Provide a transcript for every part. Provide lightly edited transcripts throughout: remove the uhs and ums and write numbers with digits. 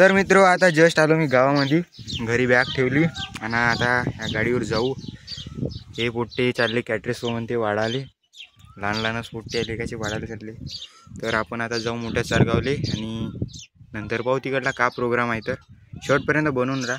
तर मित्र आता जस्ट आलो मी गावामध्ये, घरी बॅग ठेवली आणि आता ह्या गाडीवर जाऊ। हे पोट्टे चालले कॅटरेस सोबत ते वाढाले, लहान लहानच पोट्टे आले कसे वाढायला चालले। तर आपण आता जाऊ मोठ्या चारगावले आणि नंतर पाहू तिकडला का प्रोग्राम आहे। तर शेवटपर्यंत बनवून राहा।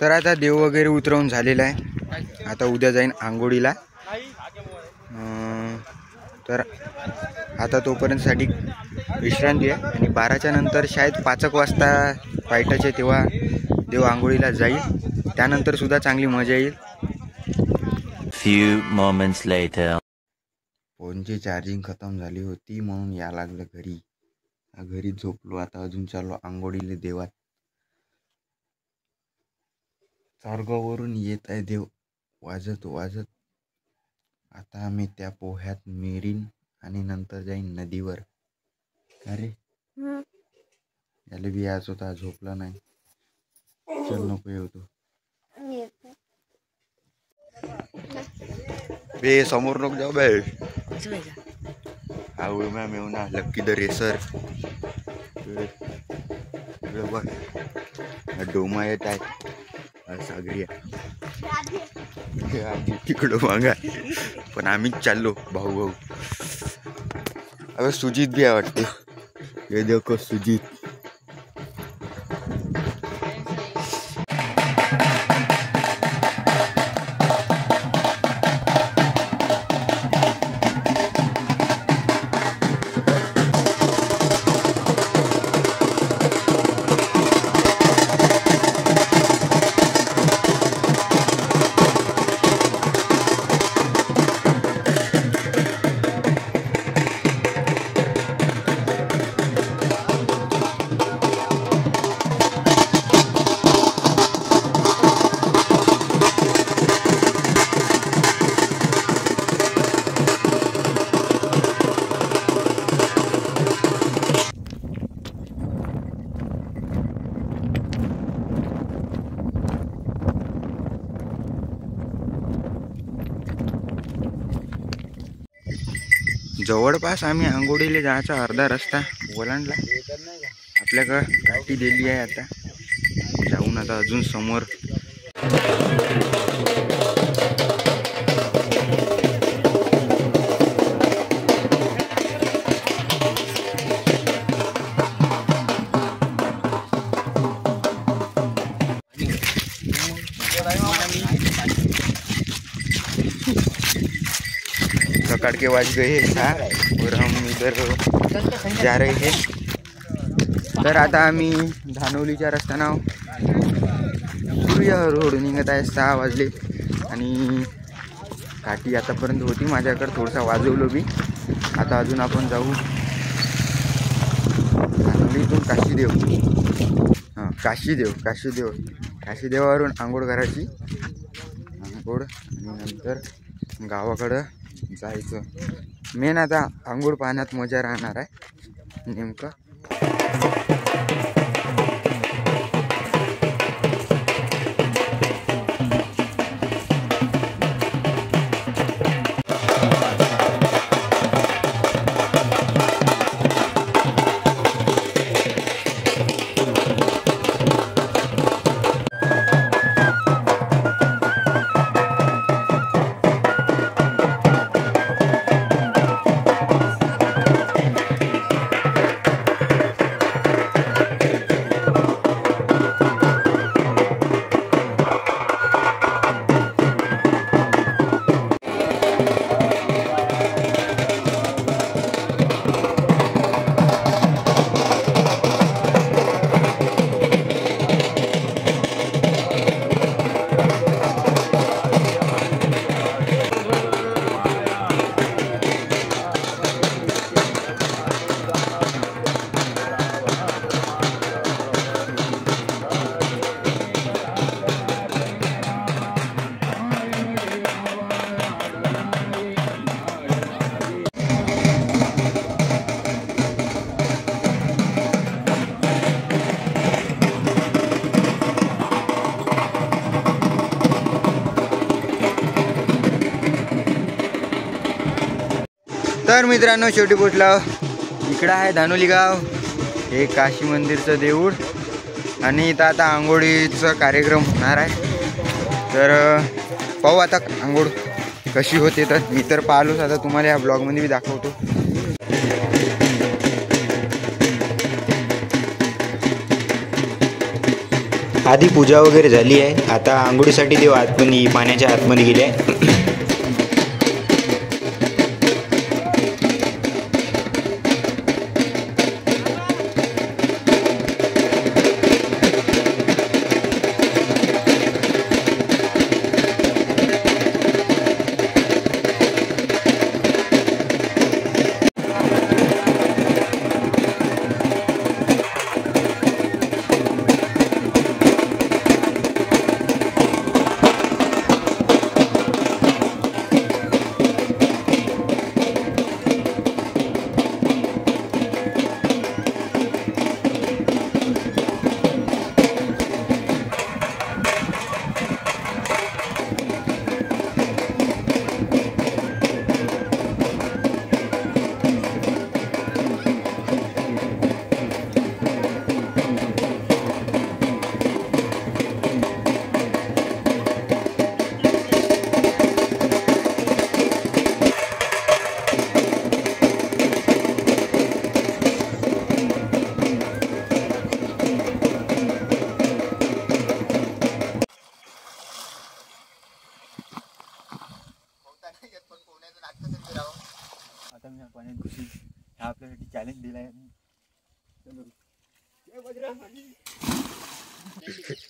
तर आता देव वगैरे उतरवून झालेला आहे। आता उद्या जाईन आंघोळीला। तर आता तोपर्यंतसाठी विश्रांती आहे आणि 12च्या नंतर शायद 5 वाजता पायटाचे तेव्हा देव आंघोळीला जाईल। त्यानंतर सुद्धा चांगली मजा येईल। Few moments later. फोनची चार्जिंग खतम झाली होती म्हणून या लागलं घरी। घरी झोपलो। आता अजून चाललो आंघोळीला देवात। चारगाववरून येत आहे देव वाजत वाजत। आता आम्ही त्या पोह्यात मिरीन आणि नंतर जाईन नदीवर। अरे याला बी आज होता, झोपला नाही। चल नको येऊ तू बे, समोर नको जाऊ बे। हा मॅम येऊ ना, लक्की द रेसर। डोमा येत आहे, सागरी तिकडं मागा, पण आम्हीच चाललो भाऊ भाऊ। अबे सुजित भी आहे वाटते। हे देखो सुजित। जवळपास आम्ही आंघोळीला जायचा अर्धा रस्ता ओलांडला. आपल्याकडं घाटी दिली आहे. आता जाऊन आता अजून समोर सकाळ के बज गए और हम इधर जा रहे हैं. तर आता आम्ही धानोलीच्या रस्त्यानं सूर्य रोड निघत आहे. 6 वाजले आणि काठी आतापर्यंत होती माझ्याकडे. थोडासा वाजवलो बी. आता अजून आपण जाऊ धानोलीतून काशीदेव. काशीदेवावरून आंघोळ करायची. आंघोळ आणि नंतर गावाकडं जायचं. मेन आता आंघोळ पाण्यात मजा राहणार आहे नेमकं. तर मित्रांनो शेवटी पोचलो. इकडं आहे धानोली गाव. हे काशी मंदिरचं देऊळ आणि इथं आता आंघोळीचा कार्यक्रम होणार आहे. तर पाहू आता आंघोळ कशी होते. तर मी तर पाहिलोच. आता तुम्हाला या ब्लॉगमध्ये बी दाखवतो. आधी पूजा वगैरे झाली आहे. आता आंघोळीसाठी देव आतमध्ये पाण्याच्या आतमध्ये गेले आहे. आता मी पाण्यात घुसून हा आपल्यासाठी चॅलेंज दिलाय.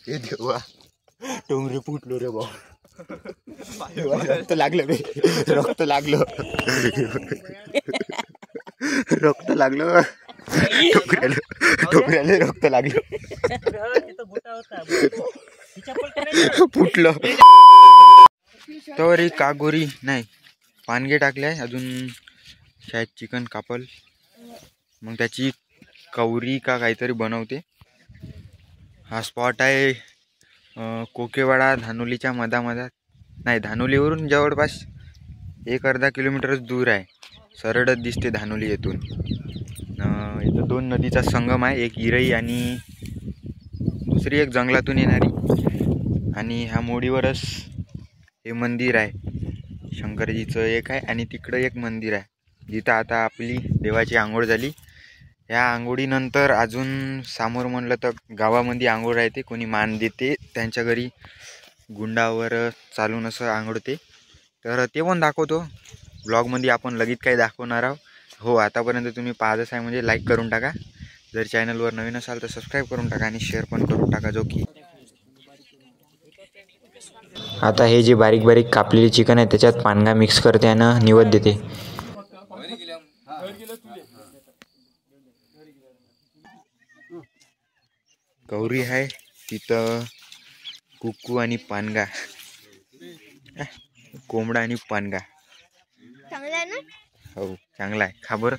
हे देवा टोंगरे फुटलो रे बा. रक्त लागलं रे. रक्त लागलं. रक्त लागलं. टोकऱ्याला रक्त लागलं. फुटलं. तर कागोरी नाही पानगे टाकले आहे. अजून शायद चिकन कापल मग त्याची कवरी का काहीतरी बनवते. हा स्पॉट आहे कोकेवाडा धानोलीच्या मधामधात. नाही, धानोलीवरून जवळपास 1-अर्धा किलोमीटरच दूर आहे. सरळच दिसते धानोली येथून. इथं 2 नदीचा संगम आहे, एक इरई आणि दुसरी एक जंगलातून येणारी. आणि ह्या मोडीवरच हे मंदिर आहे, शंकरजीचं एक आहे आणि तिकडं एक मंदिर आहे, जिथं आता आपली देवाची आंघोळ झाली. या आंघोळीनंतर अजून समोर म्हणलं तर गावामध्ये आंघोळ राहते, कोणी मान देते त्यांच्या घरी गुंडावर चालून असं आंघोळते. तर ते पण दाखवतो ब्लॉगमध्ये, आपण लगेच काही दाखवणार आहोत. हो, आतापर्यंत तुम्ही पाहतच आहे म्हणजे लाईक करून टाका, जर चॅनलवर नवीन असाल तर सबस्क्राईब करून टाका आणि शेअर पण करून टाका. जो की आता हे जे बारीक बारीक कापलेले चिकन आहे त्याच्यात पानगा मिक्स करते आणि निवद देते. गौरी आहे तिथं, कुक्कू आणि पानगा, कोंबडा आणि पानगा. चांगला आहे ना? हो चांगला आहे, खा बरं.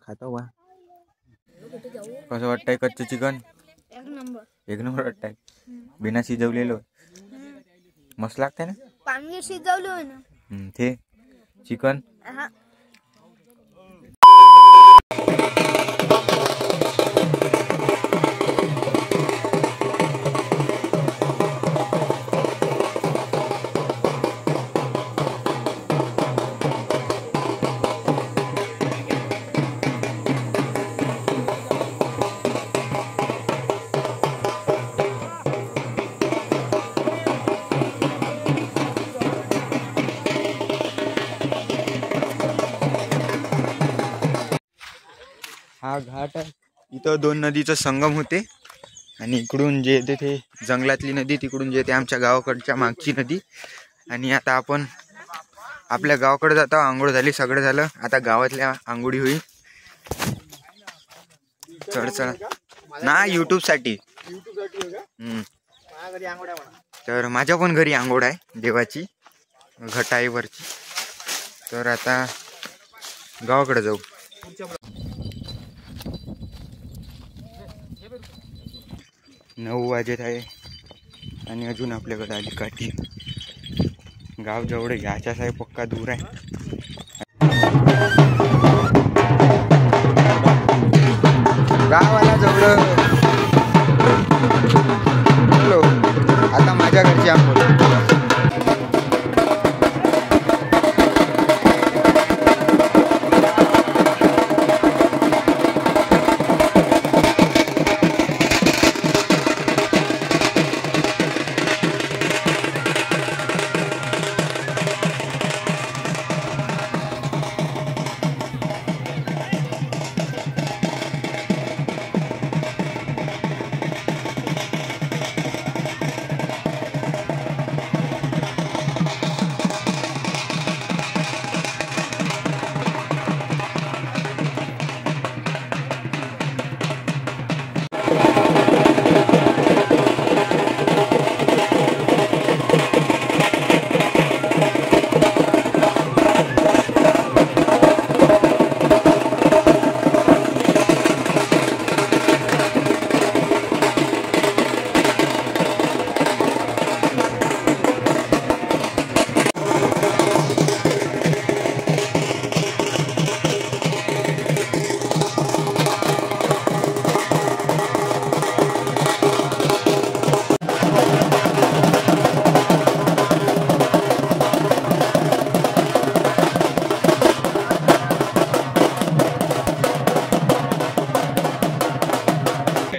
खाता वा. कसं वाटतंय कच्चं चिकन? एक नंबर वाटतंय, बिना शिजवलेलं. मस्त लागतंय ना? पाणी शिजवलं ना ते चिकन. हा घाट आहे, इथं 2 नदीचं संगम होते आणि इकडून जे येते ते जंगलातली नदी, तिकडून जे येते आमच्या गावाकडच्या मागची नदी. आणि आता आपण आपल्या गावाकडे जातो. आंघोळ झाली, सगळं झालं, आता गावातल्या आंघोळी होईल. चढ ना यूट्यूबसाठी. तर माझ्या पण घरी आंघोळ आहे देवाची, घटाईवरची. तर आता गावाकडे जाऊ. 9 वाजत आहे आणि अजून आपल्याकडे आली काठी. गाव जेवढे घ्यायच्याच आहे, पक्का दूर आहे. गावाला जवळ. हॅलो, आता माझ्या घरची आंघोळ.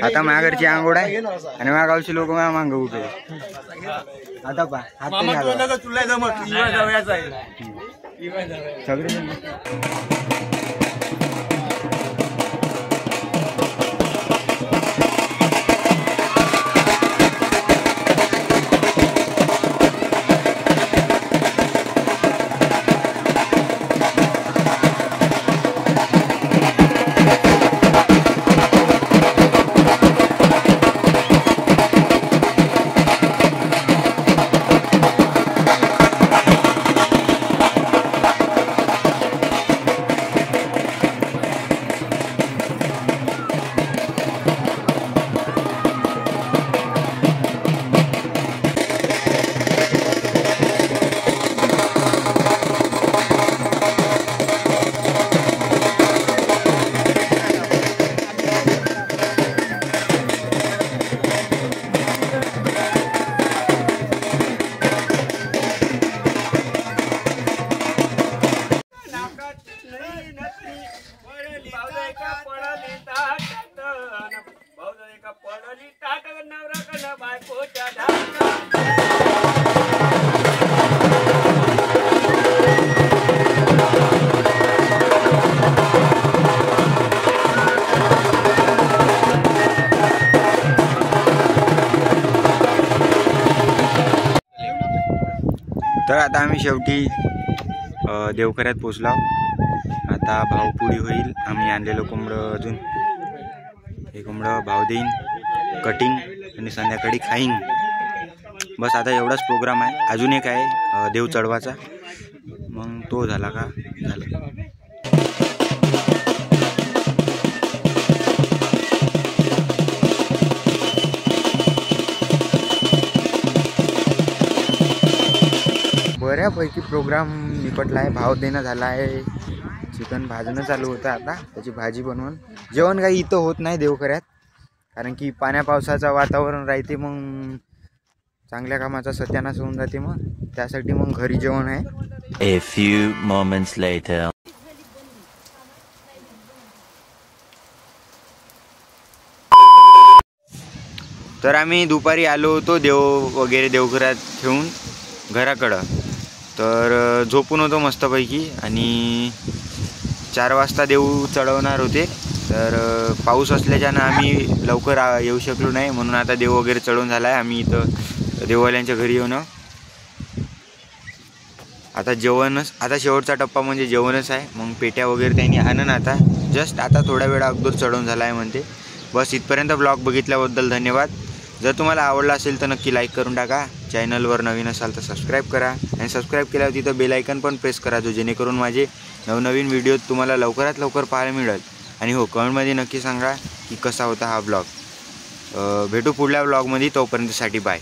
आता माझ्या घरची आंघोळ आहे आणि माझ्या गावची लोक माझ्या मांग उभे. आता पा सगळे तर आता आम्ही शेवटी देवखऱ्यात पोचलो. आता भावपुडी होईल. आम्ही आणलेलं कोंबडं अजून हे कोंबडं भाव देईन, कटिंग आणि संध्याकाळी खाईन. बस आता एवढाच प्रोग्राम आहे. अजून एक आहे देव चढवाचा, मग तो झाला का झालं. बऱ्यापैकी प्रोग्राम निपटला आहे. भाव देणं झाला आहे. चिकन भाजणं चालू होतं आता, त्याची भाजी बनवून. जेवण काही इथं होत नाही देवखऱ्यात, कारण की पाण्या पावसाचं वातावरण राहते. मग चांगल्या कामाचा सत्यानाश होऊन जाते. मग त्यासाठी मग घरी जेवण आहे. A few moments later. तर आम्ही दुपारी आलो होतो देव वगैरे देवघरात ठेवून घराकडं. तर झोपून होतो मस्तपैकी आणि 4 वाजता देव चढवणार होते. तर पाऊस असल्याच्यानं आम्ही लवकर येऊ शकलो नाही, म्हणून आता देव वगैरे चढवून झाला आहे. आम्ही इथं देववाल्यांच्या घरी येऊन आता जेवणच, आता शेवटचा टप्पा म्हणजे जेवणच आहे. मग पेट्या वगैरे त्यांनी आणून आता जस्ट आता थोड्या वेळा अगोदर चढवून झाला आहे म्हणते. बस इथपर्यंत ब्लॉग बघितल्याबद्दल धन्यवाद. जर तुम्हाला आवडला असेल तर नक्की लाईक करून टाका. चॅनलवर नवीन असाल तर सबस्क्राईब करा आणि सबस्क्राईब केल्यावर तिथं बेल आयकन पण प्रेस करा, जो जेणेकरून माझे नवनवीन व्हिडिओ तुम्हाला लवकरात लवकर पाहायला मिळेल. आणि हो, कमेंटमध्ये नक्की सांगा की कसा होता हा ब्लॉग. भेटू पुढल्या ब्लॉगमध्ये. तोपर्यंतसाठी बाय.